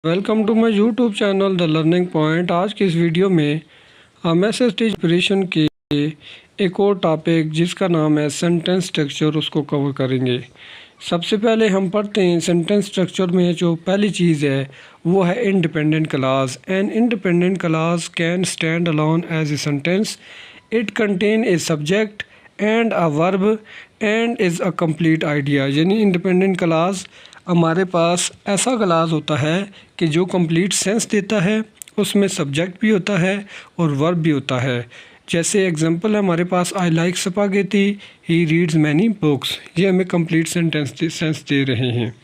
Welcome to my YouTube channel the learning point. आज की इस वीडियो में हम एसएसटी प्रिपरेशन के एक और टॉपिक जिसका नाम है सेंटेंस स्ट्रक्चर उसको कवर करेंगे। सबसे पहले हम पढ़ते हैं सेंटेंस स्ट्रक्चर में जो पहली चीज़ है वो है independent clause. An independent clause can stand alone as a sentence. It contain a subject and a verb and is a complete idea. यानी इंडिपेंडेंट क्लॉज हमारे पास ऐसा क्लॉज होता है कि जो कंप्लीट सेंस देता है, उसमें सब्जेक्ट भी होता है और वर्ब भी होता है। जैसे एग्जांपल है हमारे पास I like spaghetti, he reads many books. ये हमें कंप्लीट सेंस दे रहे हैं।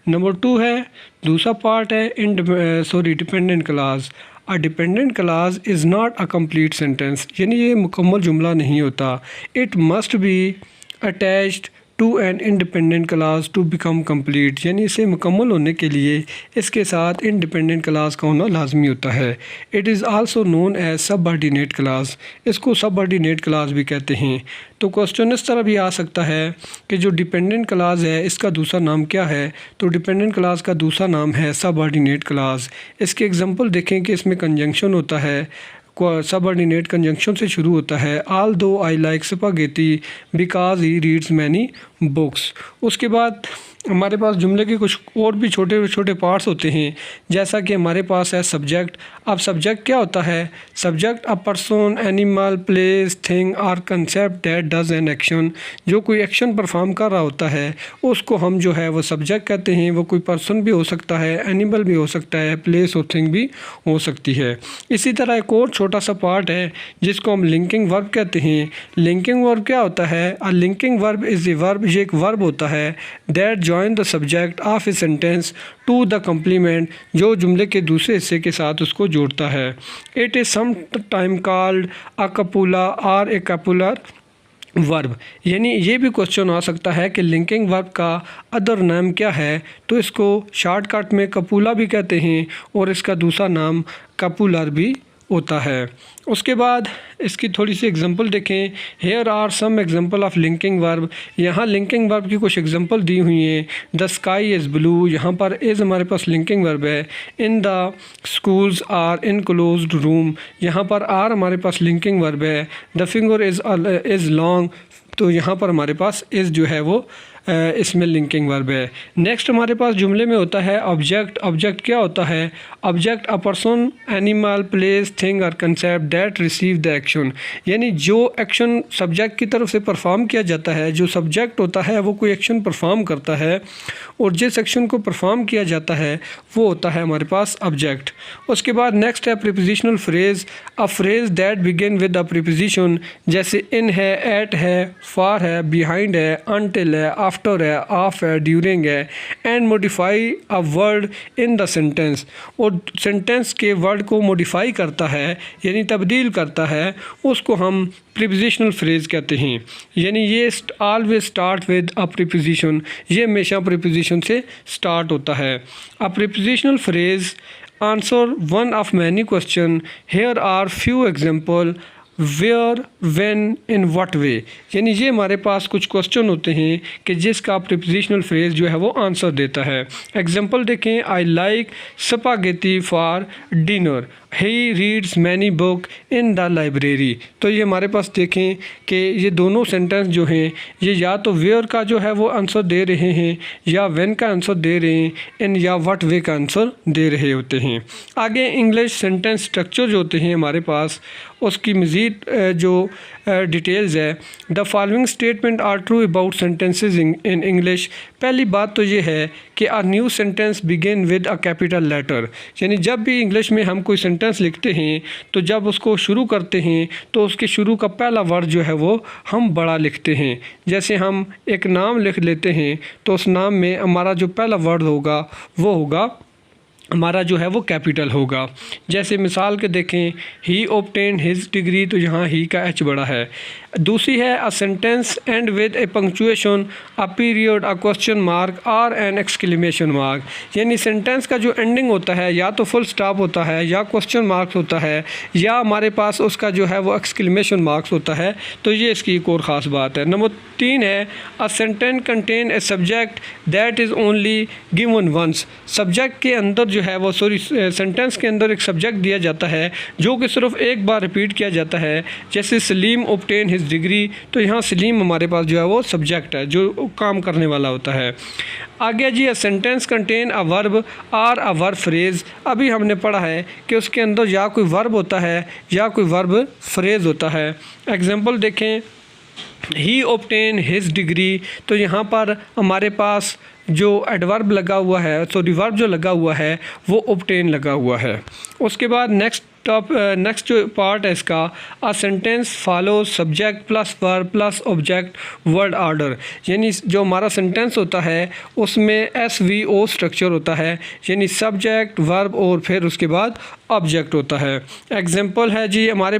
नंबर 2 है, दूसरा पार्ट है dependent clause. A dependent clause is not a complete sentence, यानी ये मुकम्मल जुमला नहीं होता। It must be attached to an independent clause to become complete, यानी इसे मुकम्मल होने के लिए इसके साथ इंडिपेंडेंट क्लॉज का होना लाजमी होता है। It is also known as subordinate clause, इसको सबऑर्डिनेट क्लॉज भी कहते हैं। तो क्वेश्चन इस तरह भी आ सकता है कि जो डिपेंडेंट क्लॉज है इसका दूसरा नाम क्या है, तो डिपेंडेंट क्लॉज का दूसरा नाम है सबऑर्डिनेट क्लॉज। इसके एग्जांपल देखें कि इसमें कंजंक्शन होता है, सबऑर्डिनेट कंजंक्शन से शुरू होता है। आल दो आई like spaghetti because he reads many books. उसके बाद हमारे पास जुमले के कुछ और भी छोटे छोटे पार्ट्स होते हैं, जैसा कि हमारे पास है सब्जेक्ट। अब सब्जेक्ट क्या होता है? Subject a person, animal, place, thing और concept that does an action. जो कोई एक्शन परफॉर्म कर रहा होता है उसको हम जो है वो सब्जेक्ट कहते हैं। वो कोई पर्सन भी हो सकता है, एनिमल भी हो सकता है, प्लेस और थिंग भी हो सकती है। इसी तरह एक और छोटा सा पार्ट है जिसको हम लिंकिंग वर्ब कहते हैं। लिंकिंग वर्ब क्या होता है? A linking verb is a verb, ये एक वर्ब होता है that join the subject of a sentence to the complement, जो जुमले के दूसरे हिस्से के साथ उसको जोड़ता है। It is some time called a copula और ए कपूलर वर्ब। यानी ये भी क्वेश्चन आ सकता है कि लिंकिंग वर्ब का अदर नाम क्या है, तो इसको शॉर्टकट में कपूला भी कहते हैं और इसका दूसरा नाम कपूलर भी होता है। उसके बाद इसकी थोड़ी सी एग्जांपल देखें। Here are some example of linking verb. यहाँ लिंकिंग वर्ब की कुछ एग्जांपल दी हुई हैं। द स्काई इज़ ब्लू, यहाँ पर इज़ हमारे पास लिंकिंग वर्ब है। In the schools are in closed room, यहाँ पर आर हमारे पास लिंकिंग वर्ब है। द फिंगर इज़ लॉन्ग, तो यहाँ पर हमारे पास इज़ जो है वो इसमें लिंकिंग वर्ब है। नेक्स्ट हमारे पास जुमले में होता है ऑब्जेक्ट। ऑब्जेक्ट क्या होता है? Object a person, animal, place, thing और concept that receive the action. यानी जो एक्शन सब्जेक्ट की तरफ से परफॉर्म किया जाता है, जो सब्जेक्ट होता है वो कोई एक्शन परफॉर्म करता है और जिस एक्शन को परफॉर्म किया जाता है वो होता है हमारे पास ऑब्जेक्ट। उसके बाद नेक्स्ट है prepositional phrase. A phrase that begin with a preposition, जैसे इन है, एट है, फार है, बिहाइंड है, अनटिल है, आफ्टर है, ऑफ है, ड्यूरिंग है, and modify a word in the sentence, और सेंटेंस के वर्ड को मॉडिफाई करता है यानी तब्दील करता है, उसको हम प्रीपोजिशनल फ्रेज कहते हैं। यानी ये always start with a preposition, ये हमेशा प्रीपोजिशन से स्टार्ट होता है। A prepositional phrase answer one of many question. Here are few example. Where, when, in what way. यानी ये हमारे पास कुछ क्वेश्चन होते हैं कि जिसका प्रीपोजिशनल फ्रेज जो है वो आंसर देता है। एग्जांपल देखें, आई like spaghetti for dinner, he reads many book in the library. तो ये हमारे पास देखें कि ये दोनों सेंटेंस जो हैं ये या तो वेयर का जो है वो आंसर दे रहे हैं, या व्हेन का आंसर दे रहे हैं, इन या व्हाट वे का आंसर दे रहे होते हैं। आगे इंग्लिश सेंटेंस स्ट्रक्चर जो होते हैं हमारे पास, उसकी मज़ीद जो डिटेल्स है। The following statement are true about sentences in English. पहली बात तो ये है कि a new sentence begin with a capital letter. यानी जब भी इंग्लिश में हम कोई सेंटेंस लिखते हैं तो जब उसको शुरू करते हैं तो उसके शुरू का पहला वर्ड जो है वो हम बड़ा लिखते हैं। जैसे हम एक नाम लिख लेते हैं तो उस नाम में हमारा जो पहला वर्ड होगा वो होगा हमारा जो है वो कैपिटल होगा। जैसे मिसाल के देखें, ही ऑब्टेन्ड हिज डिग्री, तो यहाँ ही का एच बड़ा है। दूसरी है a sentence and with A punctuation, a period, a question mark और एन एक्सक्लेमेशन मार्क। यानी सेंटेंस का जो एंडिंग होता है या तो फुल स्टॉप होता है, या क्वेश्चन मार्क्स होता है, या हमारे पास उसका जो है वो एक्सक्लेमेशन मार्क्स होता है। तो ये इसकी एक और ख़ास बात है। नंबर 3 है a sentence contain a subject that is only given once. Subject के अंदर जो है वो सेंटेंस के अंदर एक सब्जेक्ट दिया जाता है जो कि सिर्फ एक बार रिपीट किया जाता है, जैसे सलीम ऑब्टेन हिज डिग्री, तो यहाँ सलीम हमारे पास जो है वो सब्जेक्ट है जो काम करने वाला होता है। आगे जी, a sentence contain a verb और अ वर्ब फ्रेज़। अभी हमने पढ़ा है कि उसके अंदर या कोई वर्ब होता है या कोई वर्ब फ्रेज़ होता है। एग्जांपल देखें, ही ऑब्टेन हिज डिग्री, तो यहाँ पर हमारे पास जो एडवर्ब लगा हुआ है, सॉरी वर्ब जो लगा हुआ है वो ऑब्टेन लगा हुआ है। उसके बाद नेक्स्ट जो पार्ट है इसका, a sentence follow subject plus verb plus object word order, यानी जो हमारा सेंटेंस होता है उसमें SVO स्ट्रक्चर होता है, यानी सब्जेक्ट वर्ब और फिर उसके बाद ऑब्जेक्ट होता है। एग्जांपल है जी, हमारे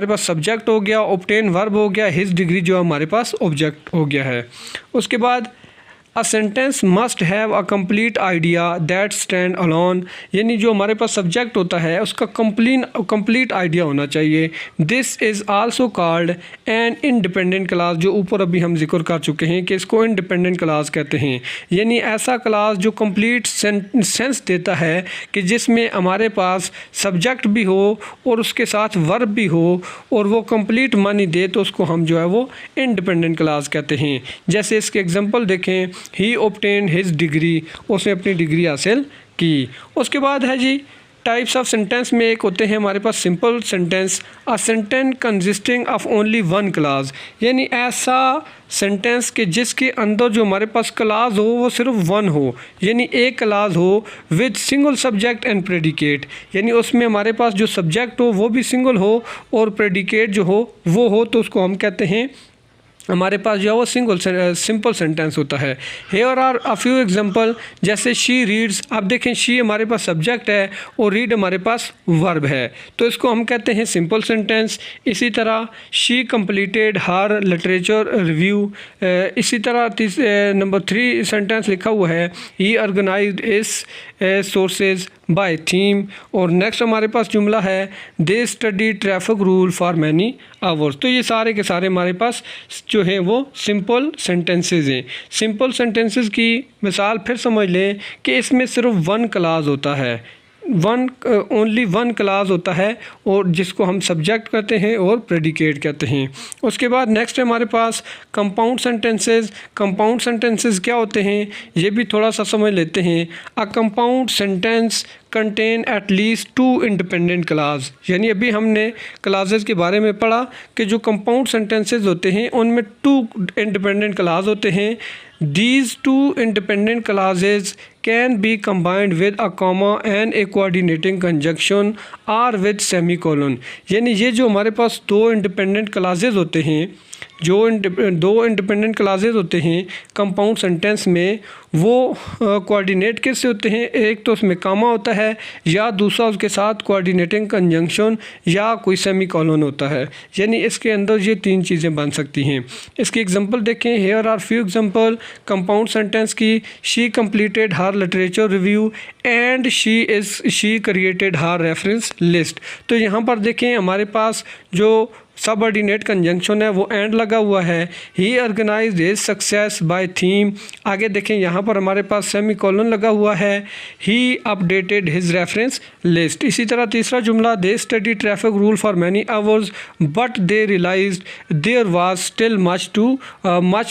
पास सब्जेक्ट हो गया, ऑब्टेन वर्ब हो गया, हिज डिग्री जो हमारे पास ऑब्जेक्ट हो गया है। उसके बाद a sentence must have a complete idea that stand alone, यानी जो हमारे पास सब्जेक्ट होता है उसका कंप्लीट आइडिया होना चाहिए। This is also called an independent class, जो ऊपर अभी हम जिक्र कर चुके हैं कि इसको इंडिपेंडेंट क्लास कहते हैं, यानी ऐसा क्लास जो कंप्लीट सेंस देता है कि जिसमें हमारे पास सब्जेक्ट भी हो और उसके साथ वर्ब भी हो और वो कंप्लीट मानी दे, तो उसको हम जो है वो इंडिपेंडेंट क्लास कहते हैं। जैसे इसके एग्जांपल देखें, ही ऑब्टेन हिज डिग्री, उसने अपनी डिग्री हासिल की। उसके बाद है जी, टाइप्स ऑफ सेंटेंस में एक होते हैं हमारे पास simple sentence, a sentence consisting of only one clause, यानी ऐसा सेंटेंस के जिसके अंदर जो हमारे पास क्लास हो वो सिर्फ वन हो, यानी एक क्लास हो with single subject and predicate, यानी उसमें हमारे पास जो सब्जेक्ट हो वो भी सिंगल हो और प्रेडिकेट जो हो वो हो, तो उसको हम कहते हैं, हमारे पास जो है वो सिंपल सेंटेंस होता है। Here are a few example, जैसे शी रीड्स, आप देखें शी हमारे पास सब्जेक्ट है और रीड हमारे पास वर्ब है, तो इसको हम कहते हैं सिंपल सेंटेंस। इसी तरह she completed her literature review, इसी तरह नंबर 3 सेंटेंस लिखा हुआ है, ही ऑर्गेनाइज्ड इस सोर्सेज बाय थीम, और नेक्स्ट हमारे पास जुमला है, दे study traffic rule for many hours. तो ये सारे के सारे हमारे पास जो है वो सिंपल सेंटेंसेस हैं। सिंपल सेंटेंसेस की मिसाल फिर समझ लें कि इसमें सिर्फ वन क्लास होता है, ओनली वन क्लास होता है, और जिसको हम सब्जेक्ट कहते हैं और प्रेडिकेट कहते हैं। उसके बाद नेक्स्ट है हमारे पास कंपाउंड सेंटेंसेस। कंपाउंड सेंटेंसेस क्या होते हैं ये भी थोड़ा सा समझ लेते हैं। A compound sentence contain at least 2 independent class, यानी अभी हमने क्लासेस के बारे में पढ़ा कि जो कंपाउंड सेंटेंसेस होते हैं उनमें 2 इंडिपेंडेंट क्लास होते हैं। These 2 independent clauses can be combined with a comma and a coordinating conjunction or with semicolon, यानी ये जो हमारे पास 2 इंडिपेंडेंट क्लासेस होते हैं, जो 2 इंडिपेंडेंट क्लासेस होते हैं कंपाउंड सेंटेंस में, वो कोऑर्डिनेट कैसे होते हैं, एक तो उसमें कामा होता है या दूसरा उसके साथ कोऑर्डिनेटिंग कंजंक्शन या कोई सेमीकोलन होता है, यानी इसके अंदर ये 3 चीज़ें बन सकती हैं। इसकी एग्जांपल देखें, here are few example compound sentence की। She completed her literature review and she created her reference list. तो यहाँ पर देखें हमारे पास जो सबऑर्डिनेट कंजंक्शन है वो एंड लगा हुआ है। He organised his success by theme, आगे देखें यहाँ पर हमारे पास सेमीकोलन लगा हुआ है। He updated his reference list. इसी तरह तीसरा जुमला, they study traffic rule for many hours but they realized there was still much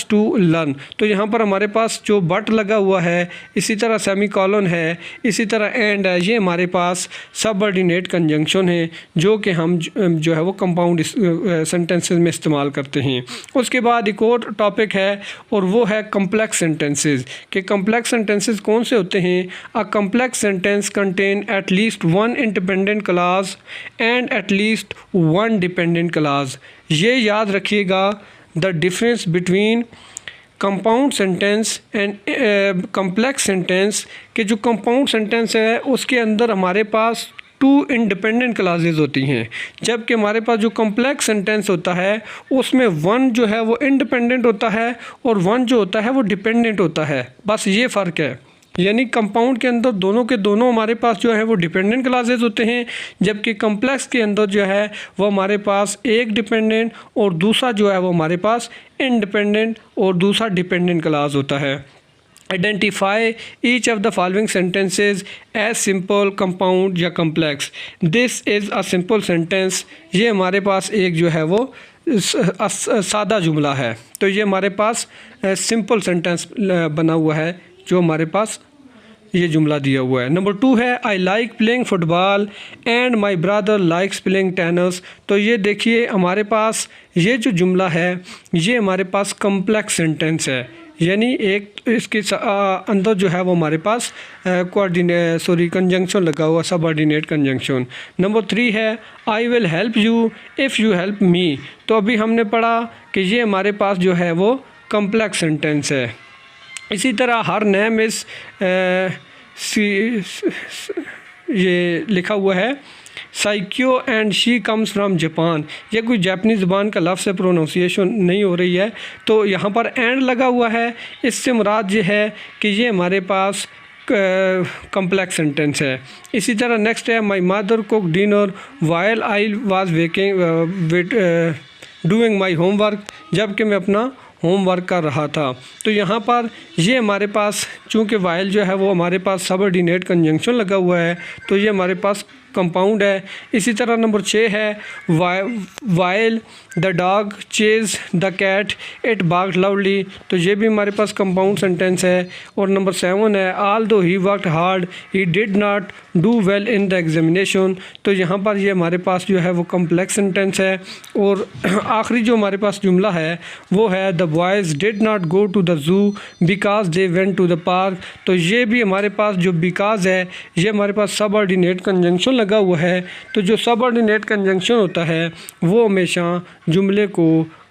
to learn. तो यहाँ पर हमारे पास जो बट लगा हुआ है, इसी तरह सेमीकोलन है, इसी तरह एंड है, ये हमारे पास सबऑर्डिनेट कंजंक्शन है जो कि हम जो है वो कंपाउंड सेंटेंसेस में इस्तेमाल करते हैं। उसके बाद एक और टॉपिक है और वो है कम्प्लेक्स सेंटेंसेस। कि कम्प्लेक्स सेंटेंसेस कौन से होते हैं? अ complex sentence contain at least 1 independent class and at least 1 dependent class. ये याद रखिएगा, the difference between compound sentence and complex sentence, कि जो कंपाउंड सेंटेंस है उसके अंदर हमारे पास 2 इंडिपेंडेंट क्लासेस होती हैं, जबकि हमारे पास जो कम्प्लेक्स सेंटेंस होता है उसमें 1 जो है वो इंडिपेंडेंट होता है और 1 जो होता है वो डिपेंडेंट होता है। बस ये फ़र्क है, यानी कंपाउंड के अंदर दोनों के दोनों हमारे पास जो है वो डिपेंडेंट क्लासेस होते हैं, जबकि कम्प्लेक्स के अंदर जो है वो हमारे पास एक डिपेंडेंट और दूसरा जो है वो हमारे पास इंडिपेंडेंट और दूसरा डिपेंडेंट क्लास होता है। Identify each of the following sentences as simple, compound या complex. This is a simple sentence. ये हमारे पास एक जो है वो सादा जुमला है। तो ये हमारे पास सिंपल सेंटेंस बना हुआ है जो हमारे पास ये जुमला दिया हुआ है। नंबर 2 है I like playing football and my brother likes playing tennis. तो ये देखिए हमारे पास ये जो जुमला है ये हमारे पास कम्प्लेक्स सेंटेंस है, यानी एक इसके अंदर जो है वो हमारे पास कंजंक्शन लगा हुआ, सबऑर्डिनेट कंजंक्शन। नंबर 3 है I will help you if you help me. तो अभी हमने पढ़ा कि ये हमारे पास जो है वो कम्प्लेक्स सेंटेंस है। इसी तरह हर नेम इस ये लिखा हुआ है Saikyo and she comes from Japan. ये कोई जापानीज़ ज़बान का लफ्ज़ से प्रोनाउंसिएशन नहीं हो रही है, तो यहाँ पर एंड लगा हुआ है। इससे मुराद ये है कि ये हमारे पास कम्प्लेक्स सेंटेंस है। इसी तरह नेक्स्ट है my mother cook dinner while I was doing my homework, जबकि मैं अपना होमवर्क कर रहा था। तो यहाँ पर ये हमारे पास चूँकि वाइल जो है वो हमारे पास सबऑर्डिनेट कंजंक्शन लगा हुआ है, तो ये हमारे पास कंपाउंड है। इसी तरह नंबर 6 है while the dog chase the cat it barked loudly. तो ये भी हमारे पास कंपाउंड सेंटेंस है। और नंबर 7 है ऑल दो he worked hard he did not do well in the examination. तो यहाँ पर ये हमारे पास जो है वो कम्प्लेक्स सेंटेंस है। और आखिरी जो हमारे पास जुमला है वो है the boys did not go to the zoo because they went to the park. तो ये भी हमारे पास जो बिकॉज है ये हमारे पास सबऑर्डिनेट कंजंक्शन लगा हुआ है। तो जो सबऑर्डिनेट कंजंक्शन होता है वो हमेशा जुमले को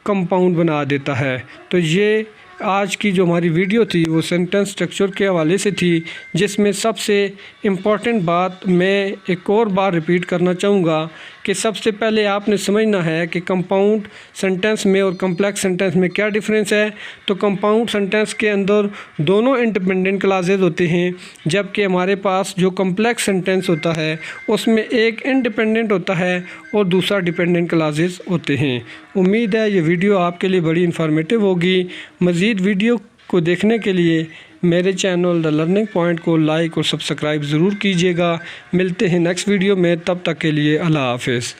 कंपाउंड बना देता है। तो ये आज की जो हमारी वीडियो थी वो सेंटेंस स्ट्रक्चर के हवाले से थी, जिसमें सबसे इम्पॉर्टेंट बात मैं एक और बार रिपीट करना चाहूँगा कि सबसे पहले आपने समझना है कि कंपाउंड सेंटेंस में और कम्प्लेक्स सेंटेंस में क्या डिफरेंस है। तो कंपाउंड सेंटेंस के अंदर दोनों इंडिपेंडेंट क्लासेस होते हैं, जबकि हमारे पास जो कम्प्लेक्स सेंटेंस होता है उसमें एक इंडिपेंडेंट होता है और दूसरा डिपेंडेंट क्लासेस होते हैं। उम्मीद है ये वीडियो आपके लिए बड़ी इन्फॉर्मेटिव होगी। मज़ीद वीडियो को देखने के लिए मेरे चैनल द लर्निंग पॉइंट को लाइक और सब्सक्राइब ज़रूर कीजिएगा। मिलते हैं नेक्स्ट वीडियो में, तब तक के लिए अल्लाह हाफ़िज़।